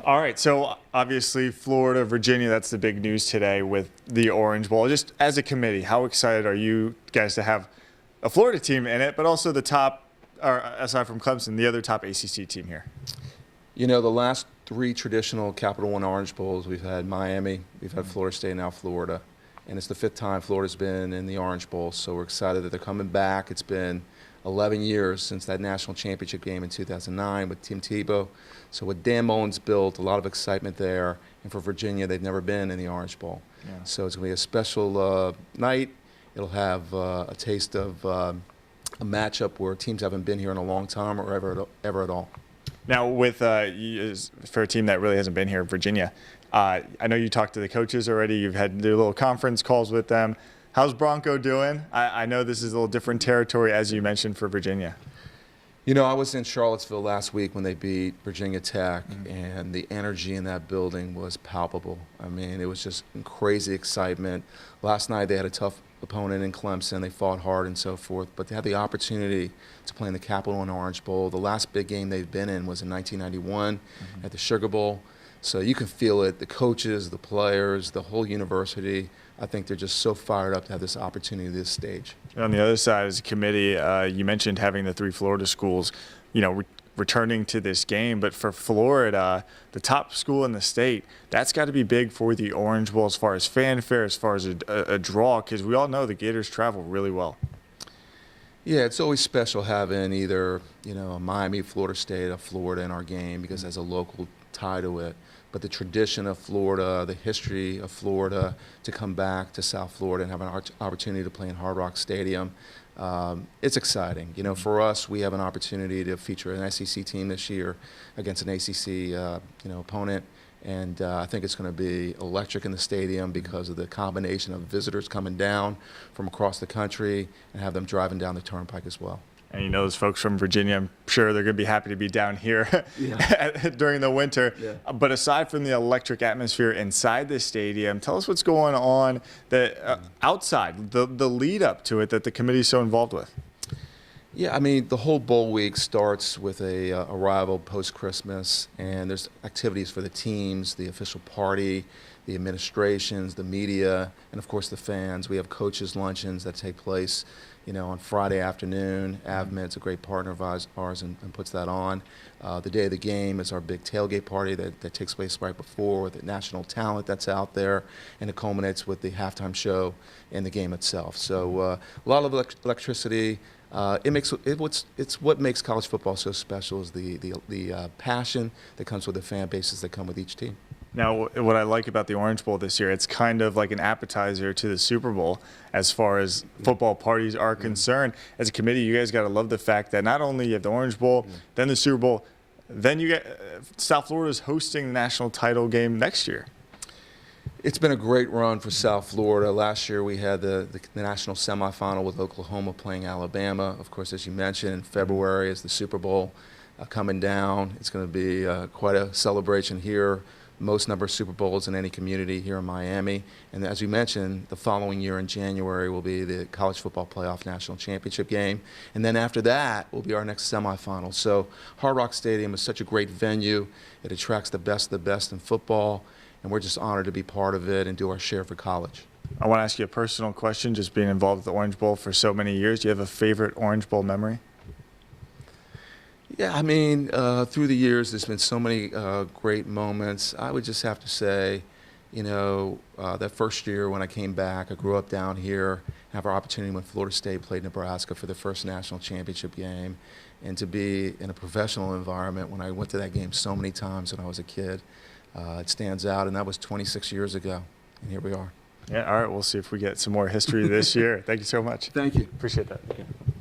All right, so obviously Florida, Virginia, that's the big news today with the Orange Bowl. Just as a committee, how excited are you guys to have a Florida team in it, but also the top, or aside from Clemson, the other top ACC team here? You know, the last three traditional Capital One Orange Bowls, we've had Miami, we've had Florida State, now Florida. And it's the fifth time Florida's been in the Orange Bowl, so we're excited that they're coming back. It's been 11 years since that national championship game in 2009 with Tim Tebow. So what Dan Mullen's built, a lot of excitement there. And for Virginia, they've never been in the Orange Bowl. Yeah. So it's going to be a special night. It'll have a taste of a matchup where teams haven't been here in a long time or ever at all. Now, with for a team that really hasn't been here, Virginia, I know you talked to the coaches already. You've had the little conference calls with them. How's Bronco doing? I know this is a little different territory, as you mentioned, for Virginia. You know, I was in Charlottesville last week when they beat Virginia Tech, and the energy in that building was palpable. I mean, it was just crazy excitement. Last night they had a tough opponent in Clemson. They fought hard and so forth, but they had the opportunity to play in the Capital One Orange Bowl. The last big game they've been in was in 1991 at the Sugar Bowl. So you can feel it, the coaches, the players, the whole university. I think they're just so fired up to have this opportunity at this stage. On the other side, as a committee, you mentioned having the three Florida schools, returning to this game. But for Florida, the top school in the state, that's got to be big for the Orange Bowl as far as fanfare, as far as a draw, because we all know the Gators travel really well. Yeah, it's always special having either, a Miami, Florida State, or Florida in our game because there's a local tie to it. But the tradition of Florida, the history of Florida, to come back to South Florida and have an opportunity to play in Hard Rock Stadium, it's exciting. For us, we have an opportunity to feature an SEC team this year against an ACC, opponent. And I think it's going to be electric in the stadium because of the combination of visitors coming down from across the country and have them driving down the turnpike as well. And those folks from Virginia, I'm sure they're going to be happy to be down here during the winter. Yeah. But aside from the electric atmosphere inside the stadium, tell us what's going on outside, the lead up to it that the committee is so involved with. Yeah, I mean, the whole bowl week starts with a arrival post-Christmas, and there's activities for the teams, the official party, the administrations, the media, and of course the fans. We have coaches' luncheons that take place, on Friday afternoon. AvMed's a great partner of ours and puts that on. The day of the game is our big tailgate party that takes place right before, with the national talent that's out there, and it culminates with the halftime show and the game itself. So a lot of electricity. It's what makes college football so special is the passion that comes with the fan bases that come with each team. Now, what I like about the Orange Bowl this year, it's kind of like an appetizer to the Super Bowl as far as football parties are concerned. As a committee, you guys got to love the fact that not only you have the Orange Bowl, then the Super Bowl, then you get South Florida's hosting the national title game next year. It's been a great run for South Florida. Last year we had the national semifinal with Oklahoma playing Alabama. Of course, as you mentioned, in February is the Super Bowl coming down. It's going to be quite a celebration here. Most number of Super Bowls in any community here in Miami. And as you mentioned, the following year in January will be the College Football Playoff National Championship game. And then after that will be our next semifinal. So Hard Rock Stadium is such a great venue. It attracts the best of the best in football. And we're just honored to be part of it and do our share for college. I want to ask you a personal question, just being involved with the Orange Bowl for so many years. Do you have a favorite Orange Bowl memory? Yeah, I mean, through the years, there's been so many great moments. I would just have to say, that first year when I came back, I grew up down here, have our opportunity when Florida State played Nebraska for the first national championship game, and to be in a professional environment when I went to that game so many times when I was a kid. It stands out, and that was 26 years ago, and here we are. Yeah, all right, we'll see if we get some more history this year. Thank you so much. Thank you. Appreciate that.